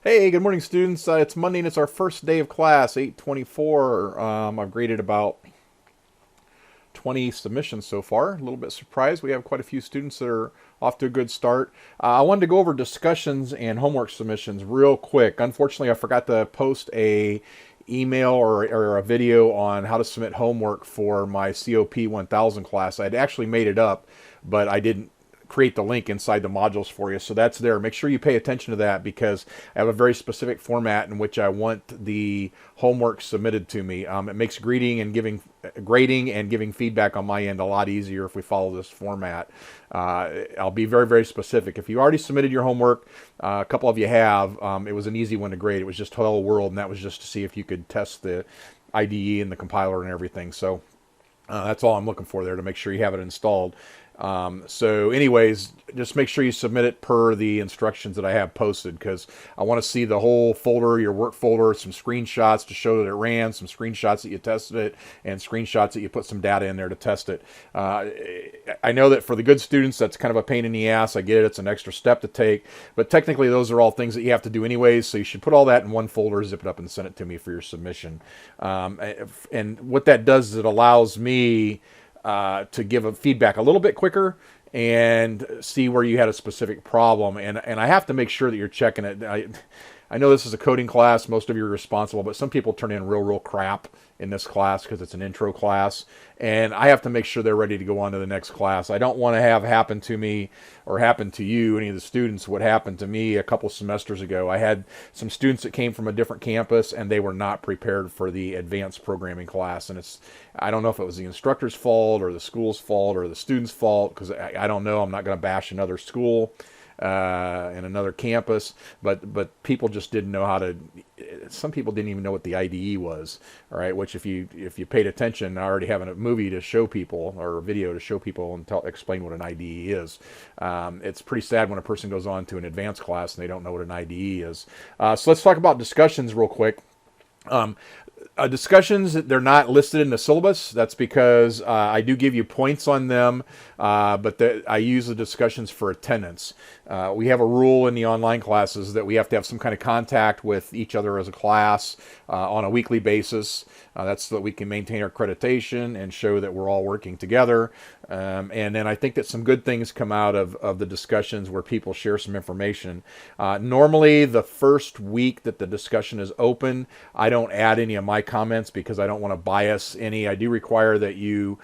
Hey, good morning, students. It's Monday and it's our first day of class, 8:24. I've graded about 20 submissions so far. A little bit surprised. We have quite a few students that are off to a good start. I wanted to go over discussions and homework submissions real quick. Unfortunately, I forgot to post a email or a video on how to submit homework for my COP 1000 class. I'd actually made it up, but I didn't create the link inside the modules for you. So that's there. Make sure you pay attention to that because I have a very specific format in which I want the homework submitted to me. It makes grading and giving feedback on my end a lot easier if we follow this format. I'll be very, very specific. If you already submitted your homework, a couple of you have, it was an easy one to grade. It was just Hello World, and that was just to see if you could test the IDE and the compiler and everything. So that's all I'm looking for there to make sure you have it installed. So anyways, just make sure you submit it per the instructions that I have posted because I want to see the whole folder, your work folder, some screenshots to show that it ran, some screenshots that you tested it, and screenshots that you put some data in there to test it. I know that for the good students, that's kind of a pain in the ass. I get it. It's an extra step to take, but technically those are all things that you have to do anyways. So you should put all that in one folder, zip it up, and send it to me for your submission. And what that does is it allows me to give a feedback a little bit quicker and see where you had a specific problem. And I have to make sure that you're checking it. I know this is a coding class. Most of you are responsible, but some people turn in real crap in this class because it's an intro class. And I have to make sure they're ready to go on to the next class. I don't want to have happen to me or happen to you, any of the students, what happened to me a couple semesters ago. I had some students that came from a different campus and they were not prepared for the advanced programming class. And I don't know if it was the instructor's fault or the school's fault or the student's fault because I don't know. I'm not going to bash another school in another campus, but people just didn't know how to. Some people didn't even know what the IDE was. All right, which if you paid attention, I already have a movie to show people or a video to show people and explain what an IDE is. It's pretty sad when a person goes on to an advanced class and they don't know what an IDE is. So let's talk about discussions real quick. Discussions, they're not listed in the syllabus. That's because I do give you points on them, but I use the discussions for attendance. We have a rule in the online classes that we have to have some kind of contact with each other as a class on a weekly basis. That's so that we can maintain our accreditation and show that we're all working together. And then I think that some good things come out of the discussions where people share some information. Normally, the first week that the discussion is open, I don't add any of my comments because I don't want to bias any. I do require that you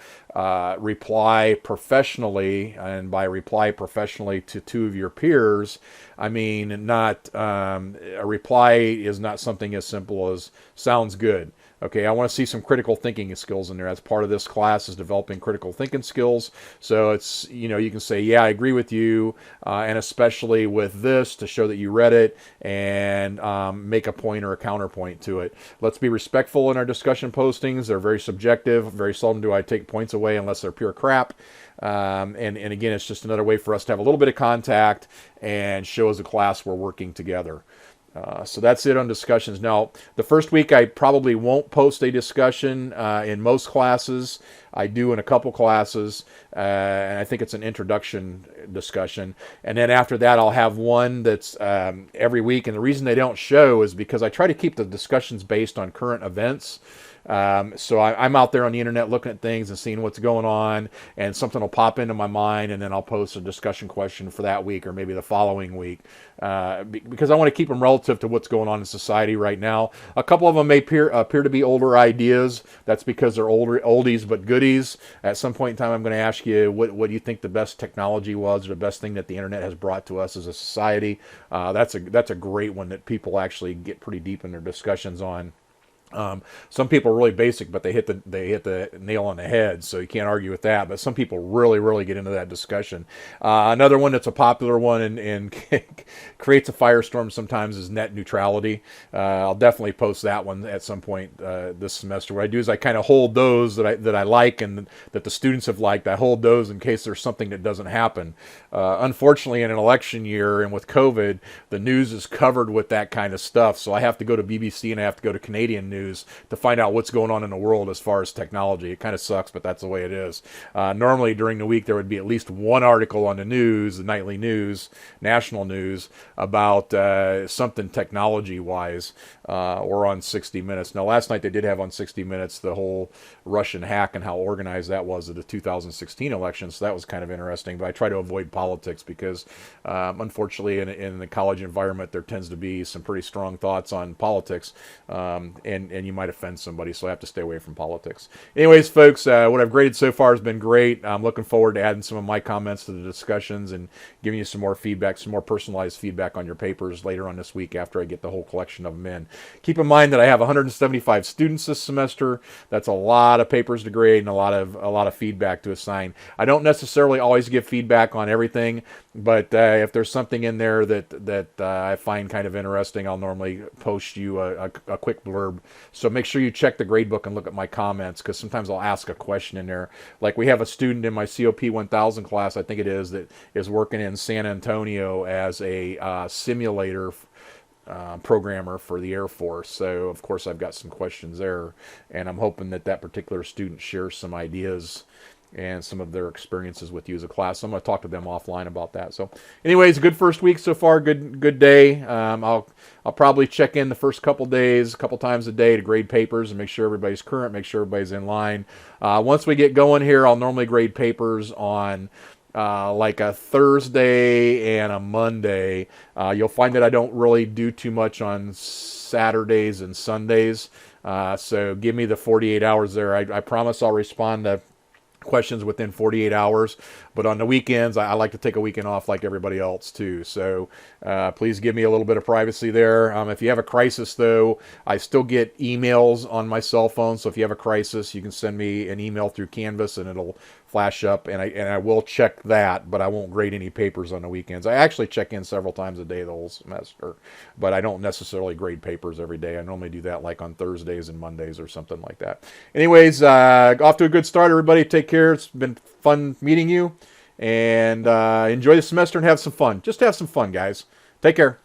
reply professionally, and by reply professionally to two of your peers, I mean not a reply is not something as simple as sounds good. Okay, I want to see some critical thinking skills in there. That's part of this class is developing critical thinking skills. So it's, you can say, yeah, I agree with you, and especially with this to show that you read it and make a point or a counterpoint to it. Let's be respectful in our discussion postings. They're very subjective. Very seldom do I take points away unless they're pure crap. And again, it's just another way for us to have a little bit of contact and show as a class we're working together. So that's it on discussions. Now, the first week I probably won't post a discussion in most classes. I do in a couple classes, and I think it's an introduction discussion. And then after that, I'll have one that's every week. And the reason they don't show is because I try to keep the discussions based on current events. So I'm out there on the internet looking at things and seeing what's going on, and something will pop into my mind, and then I'll post a discussion question for that week or maybe the following week, because I want to keep them relative to what's going on in society right now. A couple of them may appear to be older ideas. That's because they're oldies but goodies. At some point in time, I'm going to ask you what do you think the best technology was, or the best thing that the internet has brought to us as a society. That's a great one that people actually get pretty deep in their discussions on. Some people are really basic, but they hit the nail on the head, so you can't argue with that. But some people really get into that discussion. Another one that's a popular one and creates a firestorm sometimes is net neutrality. I'll definitely post that one at some point this semester. What I do is I kind of hold those that I like and that the students have liked. I hold those in case there's something that doesn't happen. Unfortunately, in an election year and with COVID, the news is covered with that kind of stuff. So I have to go to BBC and I have to go to Canadian news news to find out what's going on in the world as far as technology. It kind of sucks, but that's the way it is. Normally during the week there would be at least one article on the news, the nightly news, national news, about something technology-wise, or on 60 Minutes. Now last night they did have on 60 Minutes the whole Russian hack and how organized that was of the 2016 election, so that was kind of interesting. But I try to avoid politics because unfortunately in the college environment there tends to be some pretty strong thoughts on politics, and you might offend somebody, so I have to stay away from politics. Anyways, folks, what I've graded so far has been great. I'm looking forward to adding some of my comments to the discussions and giving you some more feedback, some more personalized feedback on your papers later on this week after I get the whole collection of them in. Keep in mind that I have 175 students this semester. That's a lot of papers to grade and a lot of feedback to assign. I don't necessarily always give feedback on everything, but if there's something in there that I find kind of interesting, I'll normally post you a quick blurb. So make sure you check the grade book and look at my comments, because sometimes I'll ask a question in there. Like we have a student in my COP 1000 class, I think it is, that is working in San Antonio as a simulator programmer for the Air Force. So of course I've got some questions there, and I'm hoping that particular student shares some ideas and some of their experiences with you as a class. So I'm going to talk to them offline about that. So anyways, good first week so far. Good day. I'll probably check in the first couple days, a couple times a day, to grade papers and make sure everybody's current, make sure everybody's in line. Once we get going here, I'll normally grade papers on like a Thursday and a Monday. You'll find that I don't really do too much on Saturdays and Sundays. So give me the 48 hours there. I promise I'll respond to questions within 48 hours, but on the weekends I like to take a weekend off like everybody else too. So please give me a little bit of privacy there. If you have a crisis though, I still get emails on my cell phone, so if you have a crisis you can send me an email through Canvas and it'll flash up, and I will check that, but I won't grade any papers on the weekends. I actually check in several times a day the whole semester, but I don't necessarily grade papers every day. I normally do that like on Thursdays and Mondays or something like that. Anyways, off to a good start, everybody. Take care. It's been fun meeting you, and enjoy the semester and have some fun. Just have some fun, guys. Take care.